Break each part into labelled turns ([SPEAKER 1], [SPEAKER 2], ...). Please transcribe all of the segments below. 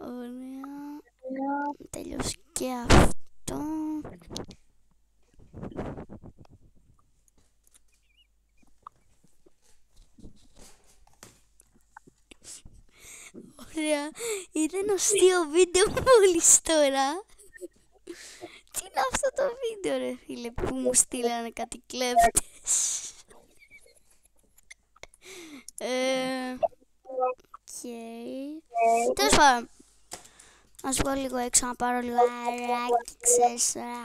[SPEAKER 1] Ωραία. Τελειώσει και αυτό. Ωραία. Είδα ένα αστείο βίντεο μόλις τώρα. Τι είναι αυτό το βίντεο ρε φίλε που μου στείλανε κάτι κλέφτες. Τέλος πάντων. Ας βγω λίγο έξω να πάρω λίγο αεράκι, ξέρεις τώρα.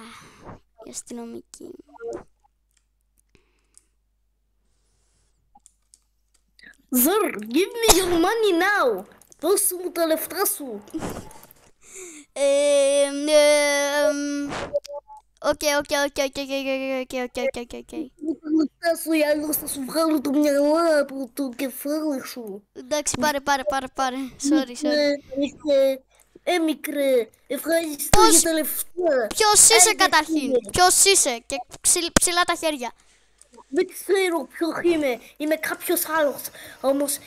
[SPEAKER 1] Η αστυνομική.
[SPEAKER 2] Zor, give me your money now. Δώσου μου τα λεφτά σου.
[SPEAKER 1] Οκ.
[SPEAKER 2] Τα λεφτά σου ή αλλιώς θα σου βγάλω το μυαλό από το κεφάλι σου.
[SPEAKER 1] Εντάξει, πάρε. Sorry.
[SPEAKER 2] Μικρέ, ευχαριστώ για τα λεφτά.
[SPEAKER 1] Ποιος είσαι καταρχήν, ποιος είσαι και ψηλά τα χέρια.
[SPEAKER 2] Δεν ξέρω ποιος είμαι κάποιος άλλος, όμως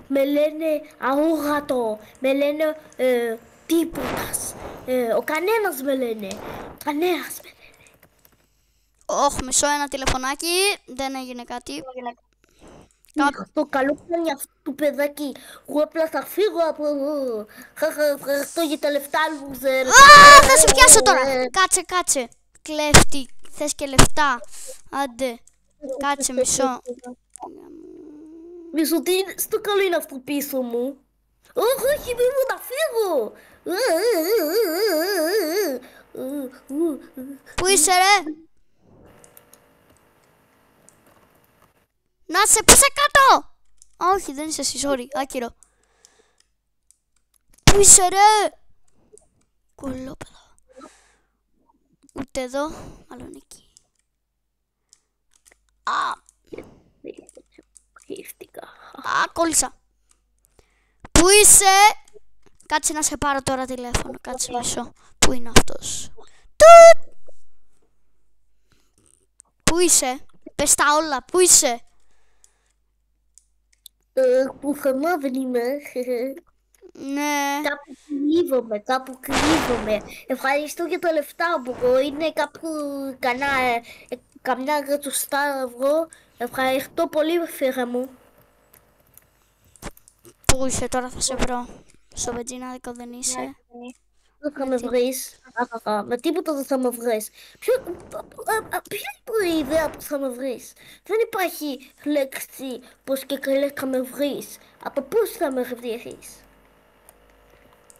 [SPEAKER 2] με λένε αόρατο, με λένε τίποτας, κανένας με λένε.
[SPEAKER 1] Όχι, μισό ένα τηλεφωνάκι, δεν έγινε κάτι.
[SPEAKER 2] Το καλό κάνει αυτό το παιδάκι, εγώ απλά θα φύγω από εδώ. Ευχαριστώ για τα λεφτά μου,
[SPEAKER 1] Θα σε πιάσω τώρα, κάτσε, κλέφτη, θες και λεφτά, άντε, κάτσε μισό.
[SPEAKER 2] Μισό, τι στο καλό είναι αυτό πίσω μου. Όχι, μη μου να φύγω.
[SPEAKER 1] Πού είσαι ρε? Να σε πήσε κάτω! Όχι, δεν είσαι εσύ, sorry, άκυρο. Πού είσαι ρε? Κολόπεδο. Ούτε εδώ, μάλλον εκεί. Κόλλησα. Πού είσαι? Κάτσε να σε πάρω τώρα τηλέφωνο, κάτσε μισό. Πού είναι αυτός? Πού είσαι? Πες τα όλα, πού είσαι?
[SPEAKER 2] Πουθενά δεν είμαι.
[SPEAKER 1] Ναι.
[SPEAKER 2] Κάπου κρύβομαι. Ευχαριστώ για τα λεφτά μου. Είναι κάπου καμιά εκατοστά ευρώ. Ευχαριστώ πολύ, φίλε μου.
[SPEAKER 1] Πού είσαι τώρα, θα σε βρω. Στο βενζινάδικο δεν είσαι?
[SPEAKER 2] Δεν θα με βρεις. Με τίποτα δεν θα με βρεις. Ποια είναι η ιδέα που θα με βρεις? Δεν υπάρχει λέξη πως και καλά θα με βρεις. Από πώς θα με βρεις?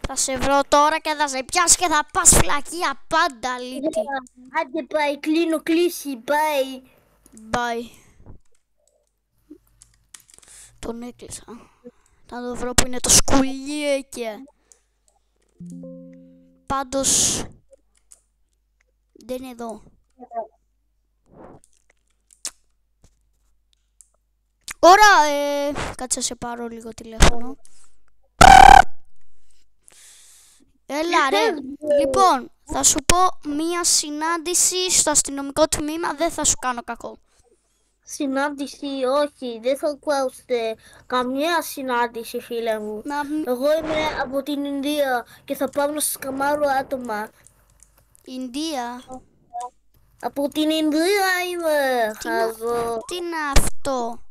[SPEAKER 1] Θα σε βρω τώρα και θα σε πιάσω και θα πας φυλακή απάντα, λίτη.
[SPEAKER 2] Άντε πάει, κλείνω κλείσει,
[SPEAKER 1] Bye. Τον έκλεισα. Θα το βρω που είναι το σκουλί εκεί. Πάντως δεν είναι εδώ. Ωραία, κάτσε σε πάρω λίγο τηλέφωνο. Έλα ρε. Λοιπόν, θα σου πω μία συνάντηση στο αστυνομικό τμήμα, δεν θα σου κάνω κακό.
[SPEAKER 2] Συνάντηση, όχι, δεν θα ακούσετε καμία συνάντηση, φίλε μου. Εγώ είμαι από την Ινδία και θα πάω να σκαμάρω άτομα.
[SPEAKER 1] Ινδία?
[SPEAKER 2] Από την Ινδία είμαι, χαζό.
[SPEAKER 1] Τι είναι αυτό?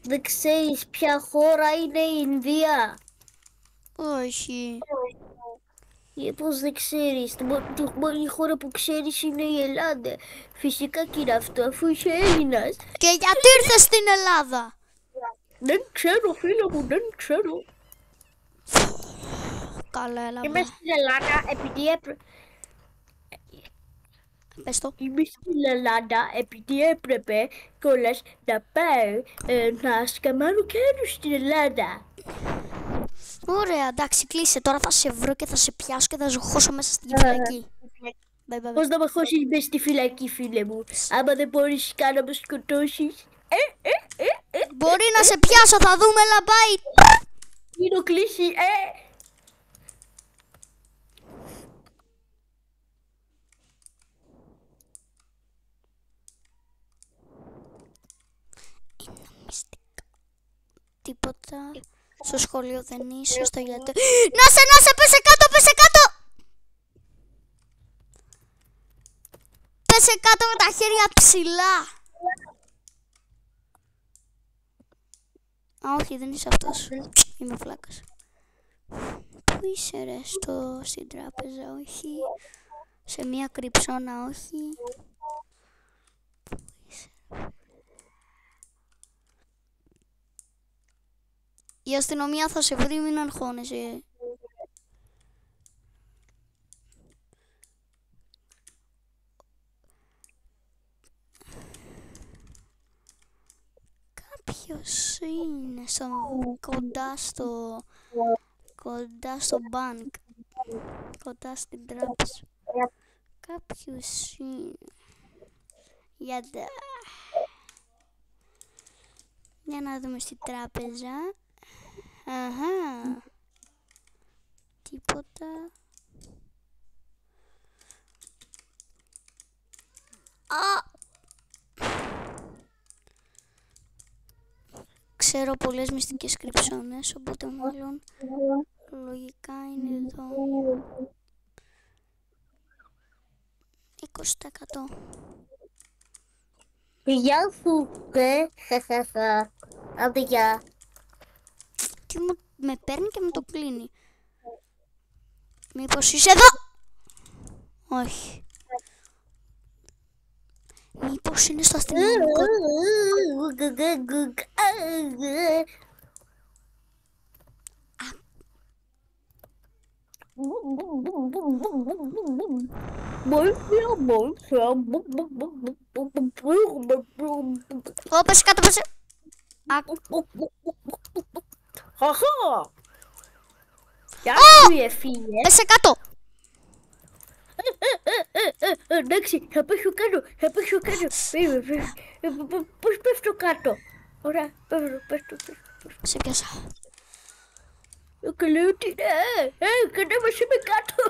[SPEAKER 2] Δεν ξέρεις ποια χώρα είναι η Ινδία?
[SPEAKER 1] Όχι.
[SPEAKER 2] Πώς δεν ξέρεις? Την μόνη χώρα που ξέρεις είναι η Ελλάδα. Φυσικά και είναι αυτό, αφού είσαι Έλληνας.
[SPEAKER 1] Και γιατί ήρθες στην Ελλάδα?
[SPEAKER 2] Δεν ξέρω, φίλε μου, δεν ξέρω.
[SPEAKER 1] Καλά, έλα.
[SPEAKER 2] Είμαι στην Ελλάδα επειδή
[SPEAKER 1] Πες το.
[SPEAKER 2] Είμαι στην Ελλάδα επειδή έπρεπε κιόλας να πάω να σκαμάρω κι άλλους στην Ελλάδα.
[SPEAKER 1] Ωραία, εντάξει, κλείσε. Τώρα θα σε βρω και θα σε πιάσω και θα σε χώσω μέσα στην φυλακή.
[SPEAKER 2] Πώς να με χώσεις μέσα στη φυλακή, φίλε μου, άμα δεν μπορείς καν να με σκοτώσεις?
[SPEAKER 1] Μπορεί να σε πιάσω, θα δούμε, λαμπάι.
[SPEAKER 2] Είναι κλείσει,
[SPEAKER 1] Τίποτα. Στο σχολείο δεν είσαι, στο γιατρό. Να σε, πέσε κάτω, πέσε κάτω! Πέσε κάτω με τα χέρια ψηλά. Α, όχι, δεν είσαι αυτός. Είμαι φλάκας. Πού είσαι ρε, στην τράπεζα, όχι. Σε μία κρυψώνα, όχι. Πού είσαι? Η αστυνομία θα σε βρει, μην αγχώνεσαι. Κάποιος είναι κοντά στο μπάνκ, κοντά στην τράπεζα. Κάποιος είναι. Για να δούμε στην τράπεζα. Αχα. Τίποτα. Ξέρω πολλές μυστικές κρυψώνες, οπότε μάλλον λογικά είναι εδώ. 20%.
[SPEAKER 2] Γεια σου, άντε γεια.
[SPEAKER 1] Τι με παίρνει και με το κλείνει. Μήπως είσαι εδώ? Όχι. Μήπως είναι στο αστυνομικό? Πέσε κάτω, πέσε. Πέσε κάτω.
[SPEAKER 2] Εντάξει, θα πέσω κάτω, Πώς πέφτω κάτω? Ωραία, πέφτω.
[SPEAKER 1] Σε πιάσα.
[SPEAKER 2] Και λέω ότι κατέβασε με κάτω.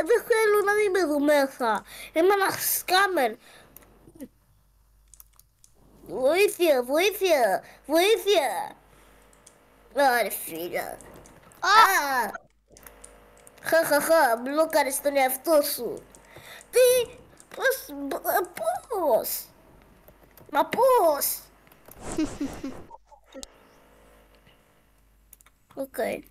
[SPEAKER 2] Δεν θέλω να είμαι εδώ μέσα. Είμαι ένα σκάμερ. Βοήθεια. Άρε φίλε. Χαχαχα, μπλόκαρες τον εαυτό σου. Τι, πώς. Μα πώς. Okay.